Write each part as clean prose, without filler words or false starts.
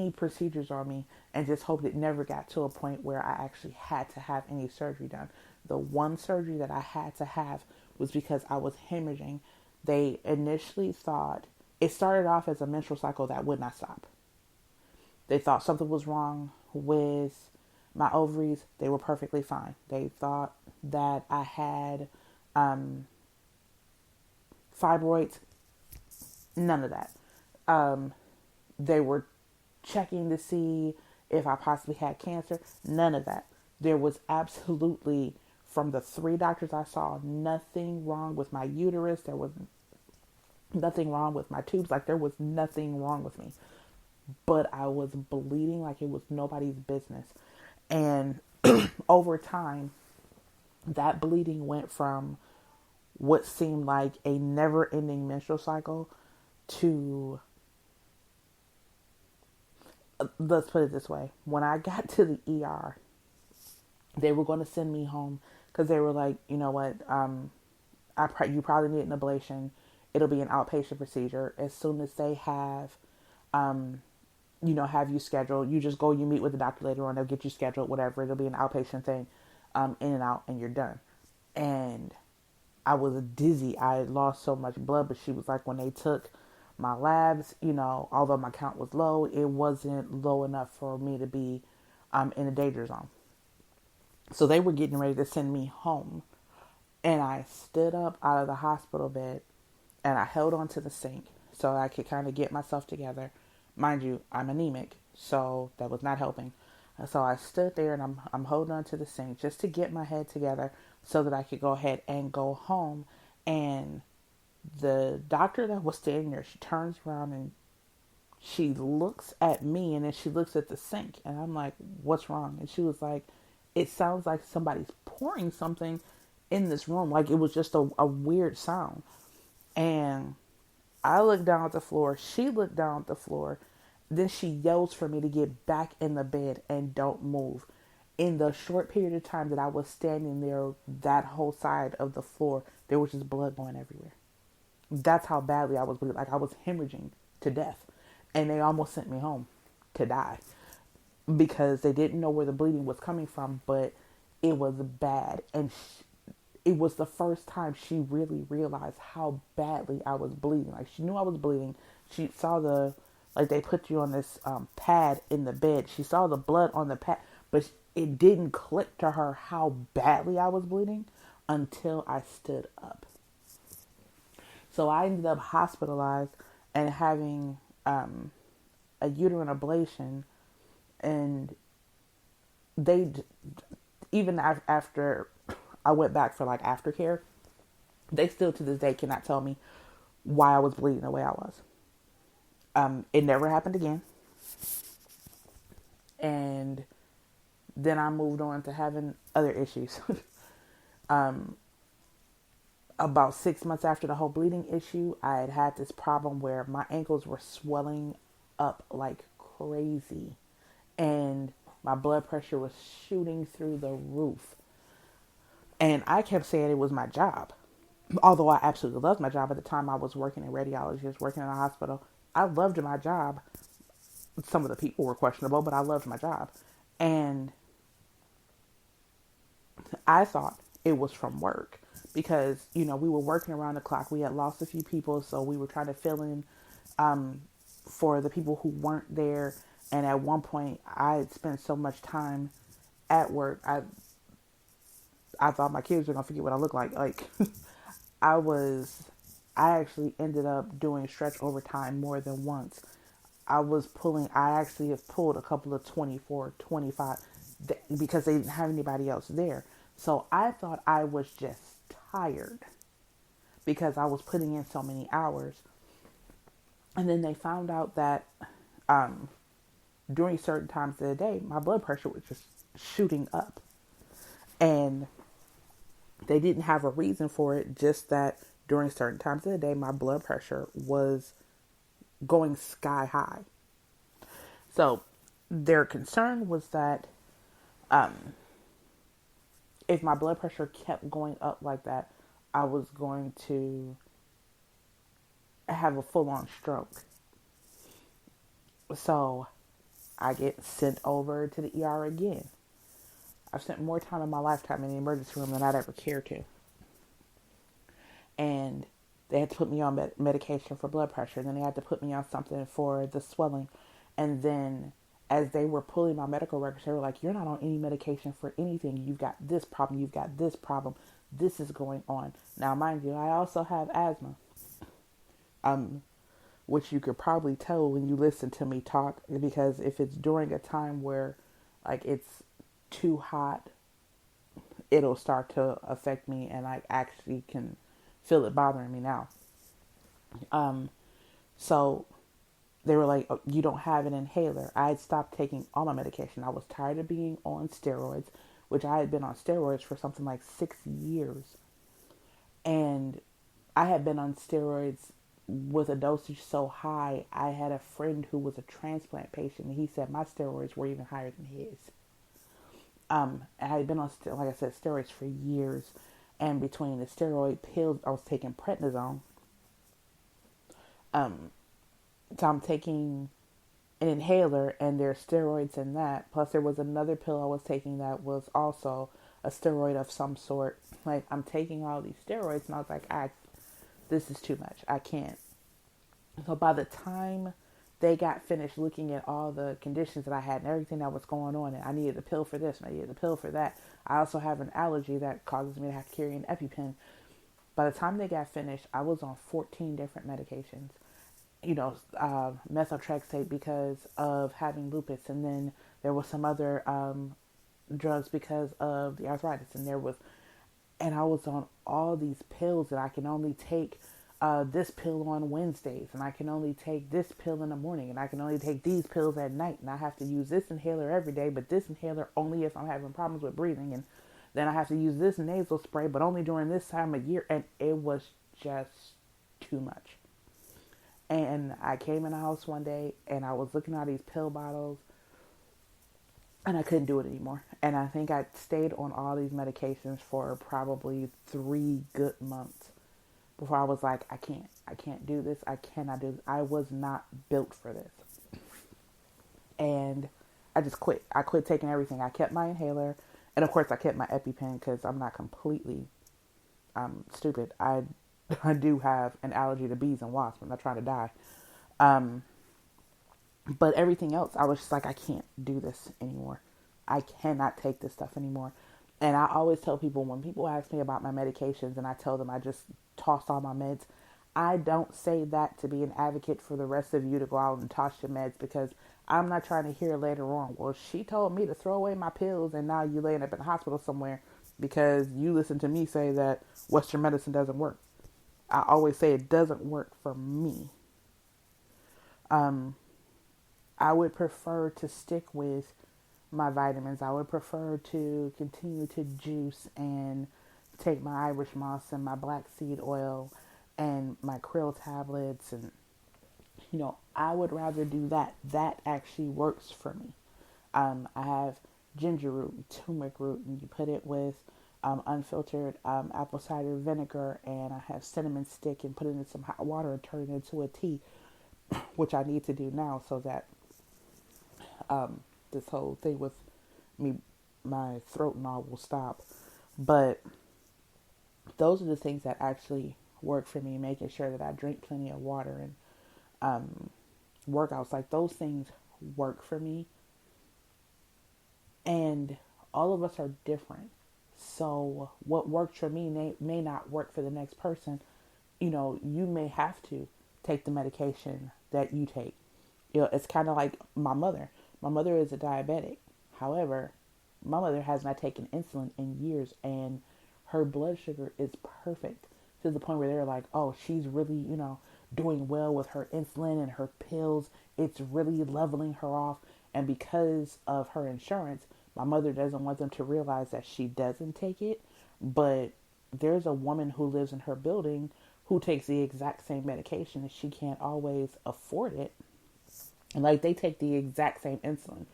any procedures on me and just hoped it never got to a point where I actually had to have any surgery done. The one surgery that I had to have was because I was hemorrhaging. They initially thought it started off as a menstrual cycle that would not stop. They thought something was wrong with my ovaries. They were perfectly fine. They thought that I had fibroids. None of that. They were checking to see if I possibly had cancer. None of that. There was absolutely, from the 3 doctors I saw, nothing wrong with my uterus. There was nothing wrong with my tubes. Like, there was nothing wrong with me. But I was bleeding like it was nobody's business. And over time, that bleeding went from what seemed like a never-ending menstrual cycle to, let's put it this way. When I got to the ER, they were going to send me home because they were like, you know what, you probably need an ablation. It'll be an outpatient procedure. As soon as they have, have you scheduled, you just go, you meet with the doctor later on, they'll get you scheduled, whatever. It'll be an outpatient thing, in and out, and you're done. And I was dizzy. I had lost so much blood, but she was like, when they took my labs, although my count was low, it wasn't low enough for me to be in a danger zone. So they were getting ready to send me home. And I stood up out of the hospital bed and I held onto the sink so I could kind of get myself together. Mind you, I'm anemic, so that was not helping. And so I stood there and I'm holding onto the sink just to get my head together so that I could go ahead and go home. And the doctor that was standing there, she turns around and she looks at me and then she looks at the sink. And I'm like, what's wrong? And she was like, it sounds like somebody's pouring something in this room. Like, it was just a weird sound. And I looked down at the floor. She looked down at the floor. Then she yells for me to get back in the bed and don't move. In the short period of time that I was standing there, that whole side of the floor, there was just blood going everywhere. That's how badly I was bleeding. Like, I was hemorrhaging to death. And they almost sent me home to die because they didn't know where the bleeding was coming from, but it was bad. And it was the first time she really realized how badly I was bleeding. Like, she knew I was bleeding. She saw they put you on this pad in the bed. She saw the blood on the pad, but it didn't click to her how badly I was bleeding until I stood up. So I ended up hospitalized and having a uterine ablation, and they, even after I went back for like aftercare, they still to this day cannot tell me why I was bleeding the way I was. It never happened again. And then I moved on to having other issues. About 6 months after the whole bleeding issue, I had this problem where my ankles were swelling up like crazy. And my blood pressure was shooting through the roof. And I kept saying it was my job. Although I absolutely loved my job at the time. I was working in radiology, just working in a hospital. I loved my job. Some of the people were questionable, but I loved my job. And I thought it was from work because, we were working around the clock. We had lost a few people, so we were trying to fill in for the people who weren't there. And at one point, I had spent so much time at work, I thought my kids were going to forget what I look like. Like, I actually ended up doing stretch overtime more than once. I actually have pulled a couple of 24, 25 because they didn't have anybody else there. So I thought I was just tired because I was putting in so many hours. And then they found out that during certain times of the day, my blood pressure was just shooting up. And they didn't have a reason for it, just that during certain times of the day, my blood pressure was going sky high. So their concern was that if my blood pressure kept going up like that, I was going to have a full-on stroke. So I get sent over to the ER again. I've spent more time in my lifetime in the emergency room than I'd ever care to. And they had to put me on medication for blood pressure. Then they had to put me on something for the swelling. And then as they were pulling my medical records, they were like, you're not on any medication for anything. You've got this problem. You've got this problem. This is going on. Now, mind you, I also have asthma, which you could probably tell when you listen to me talk, because if it's during a time where like it's too hot, it'll start to affect me, and I actually can feel it bothering me now. So they were like, oh, you don't have an inhaler. I had stopped taking all my medication. I was tired of being on steroids, which I had been on steroids for something like 6 years. And I had been on steroids with a dosage so high, I had a friend who was a transplant patient, and he said my steroids were even higher than his. And I had been on, like I said, steroids for years. And between the steroid pills, I was taking prednisone. So I'm taking an inhaler, and there's steroids in that. Plus, there was another pill I was taking that was also a steroid of some sort. Like, I'm taking all these steroids, and I was like, this is too much. I can't. So by the time they got finished looking at all the conditions that I had and everything that was going on, and I needed a pill for this and I needed a pill for that. I also have an allergy that causes me to have to carry an EpiPen. By the time they got finished, I was on 14 different medications. Methotrexate because of having lupus, and then there was some other drugs because of the arthritis, and I was on all these pills that I can only take this pill on Wednesdays, and I can only take this pill in the morning, and I can only take these pills at night, and I have to use this inhaler every day, but this inhaler only if I'm having problems with breathing, and then I have to use this nasal spray, but only during this time of year, and it was just too much. And I came in the house one day, and I was looking at these pill bottles, and I couldn't do it anymore. And I think I stayed on all these medications for probably 3 good months before I was like, I can't do this. I cannot do this. I was not built for this. And I just quit. I quit taking everything. I kept my inhaler. And of course I kept my EpiPen because I'm not completely stupid. I do have an allergy to bees and wasps. I'm not trying to die. But everything else, I was just like, I can't do this anymore. I cannot take this stuff anymore. And I always tell people, when people ask me about my medications and I tell them I just tossed all my meds, I don't say that to be an advocate for the rest of you to go out and toss your meds, because I'm not trying to hear later on, well, she told me to throw away my pills and now you're laying up in the hospital somewhere because you listen to me say that Western medicine doesn't work. I always say it doesn't work for me. I would prefer to stick with my vitamins. I would prefer to continue to juice and take my Irish moss and my black seed oil and my krill tablets, and I would rather do that. That actually works for me. I have ginger root, turmeric root, and you put it with unfiltered apple cider vinegar, and I have cinnamon stick and put it in some hot water and turn it into a tea, which I need to do now so that this whole thing with me, my throat and all will stop. But those are the things that actually work for me, making sure that I drink plenty of water and workouts. Like, those things work for me. And all of us are different. So what works for me may not work for the next person. You may have to take the medication that you take. It's kind of like my mother. My mother is a diabetic. However, my mother has not taken insulin in years, and her blood sugar is perfect, to the point where they're like, oh, she's really, doing well with her insulin and her pills. It's really leveling her off. And because of her insurance, my mother doesn't want them to realize that she doesn't take it. But there's a woman who lives in her building who takes the exact same medication, and she can't always afford it. And like, they take the exact same insulin.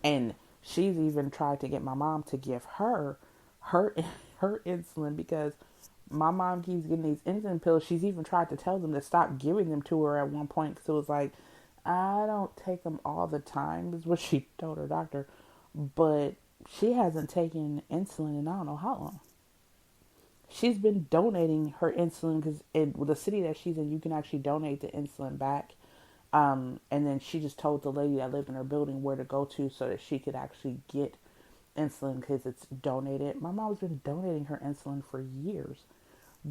And she's even tried to get my mom to give her insulin, because my mom keeps getting these insulin pills. She's even tried to tell them to stop giving them to her at one point, because it was like, I don't take them all the time, is what she told her doctor, but she hasn't taken insulin in I don't know how long. She's been donating her insulin because in the city that she's in, you can actually donate the insulin back. And then she just told the lady that lived in her building where to go to so that she could actually get insulin because it's donated. My mom's been donating her insulin for years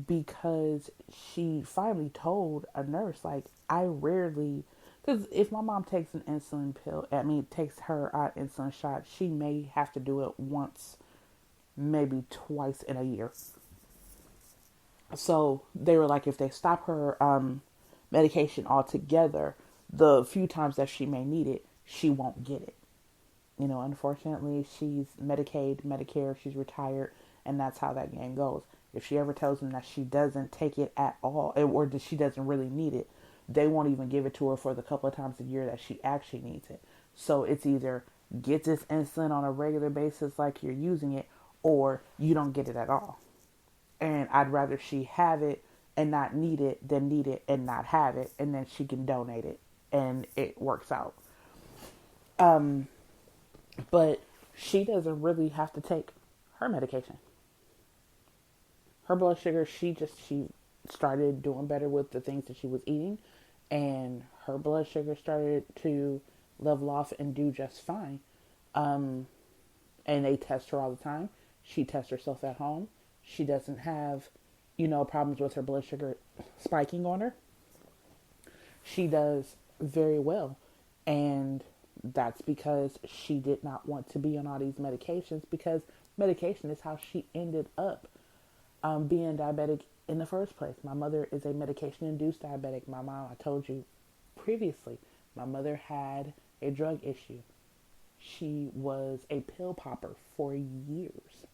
because she finally told a nurse, like, I rarely, because if my mom takes an insulin pill, I mean, takes her insulin shot, she may have to do it once, maybe twice in a year. So they were like, if they stop her medication altogether, the few times that she may need it, she won't get it. You know, unfortunately, she's Medicaid, Medicare, she's retired, and that's how that game goes. If she ever tells them that she doesn't take it at all, or that she doesn't really need it, they won't even give it to her for the couple of times a year that she actually needs it. So it's either get this insulin on a regular basis like you're using it, or you don't get it at all. And I'd rather she have it and not need it than need it and not have it, and then she can donate it and it works out. But she doesn't really have to take her medication. Her blood sugar, she started doing better with the things that she was eating, and her blood sugar started to level off and do just fine. Um, and they test her all the time. She tests herself at home. She doesn't have, problems with her blood sugar spiking on her. She does very well. And that's because she did not want to be on all these medications, because medication is how she ended up being diabetic in the first place. My mother is a medication induced diabetic. My mom, I told you previously, my mother had a drug issue. She was a pill popper for years.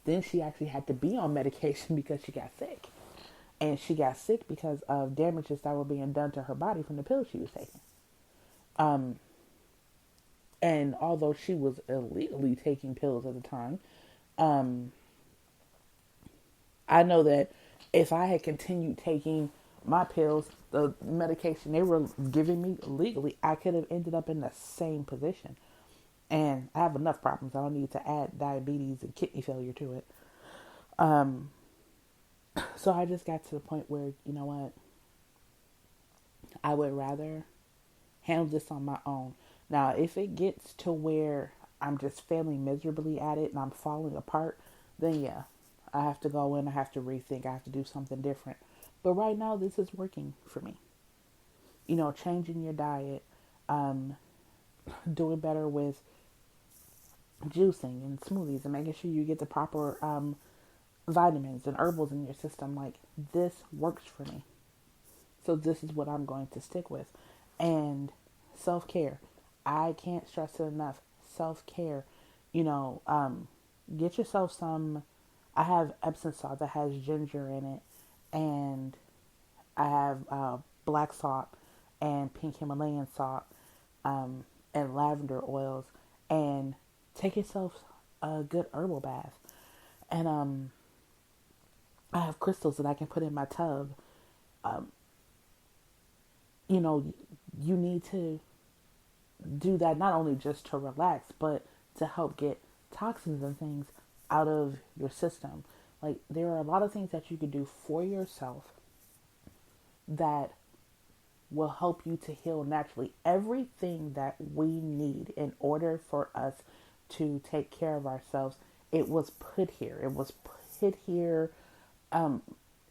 Then she actually had to be on medication because she got sick. And she got sick because of damages that were being done to her body from the pills she was taking. Um, and although she was illegally taking pills at the time, um, I know that if I had continued taking my pills, the medication they were giving me legally, I could have ended up in the same position. And I have enough problems. I don't need to add diabetes and kidney failure to it. Um, so I just got to the point where, you know what, I would rather handle this on my own. Now, if it gets to where I'm just failing miserably at it and I'm falling apart, then yeah, I have to go in, I have to rethink, I have to do something different. But right now, this is working for me. Changing your diet, um, doing better with juicing and smoothies, and making sure you get the proper vitamins and herbals in your system. Like, this works for me. So this is what I'm going to stick with. And self-care. I can't stress it enough. Self-care. You know, get yourself some, I have Epsom salt that has ginger in it. And I have black salt and pink Himalayan salt, and lavender oils. And take yourself a good herbal bath. And I have crystals that I can put in my tub. Um, you know, you need to do that not only just to relax, but to help get toxins and things out of your system. Like, there are a lot of things that you can do for yourself that will help you to heal naturally. Everything that we need in order for us to take care of ourselves, it was put here. It was put here um,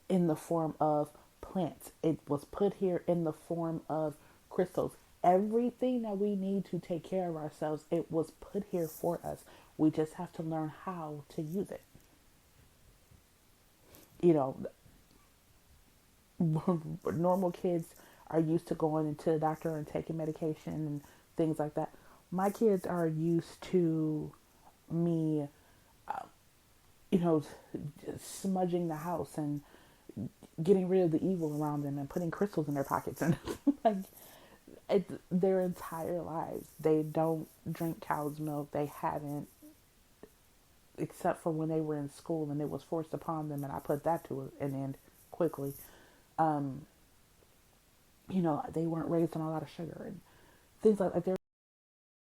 in the form of plants. It was put here in the form of crystals. Everything that we need to take care of ourselves, it was put here for us. We just have to learn how to use it. You know, normal kids are used to going into the doctor and taking medication and things like that. My kids are used to me, uh, you know, smudging the house and getting rid of the evil around them and putting crystals in their pockets and like their entire lives. They don't drink cow's milk. They haven't, except for when they were in school and it was forced upon them, and I put that to an end quickly. Um, you know, they weren't raised on a lot of sugar and things like that.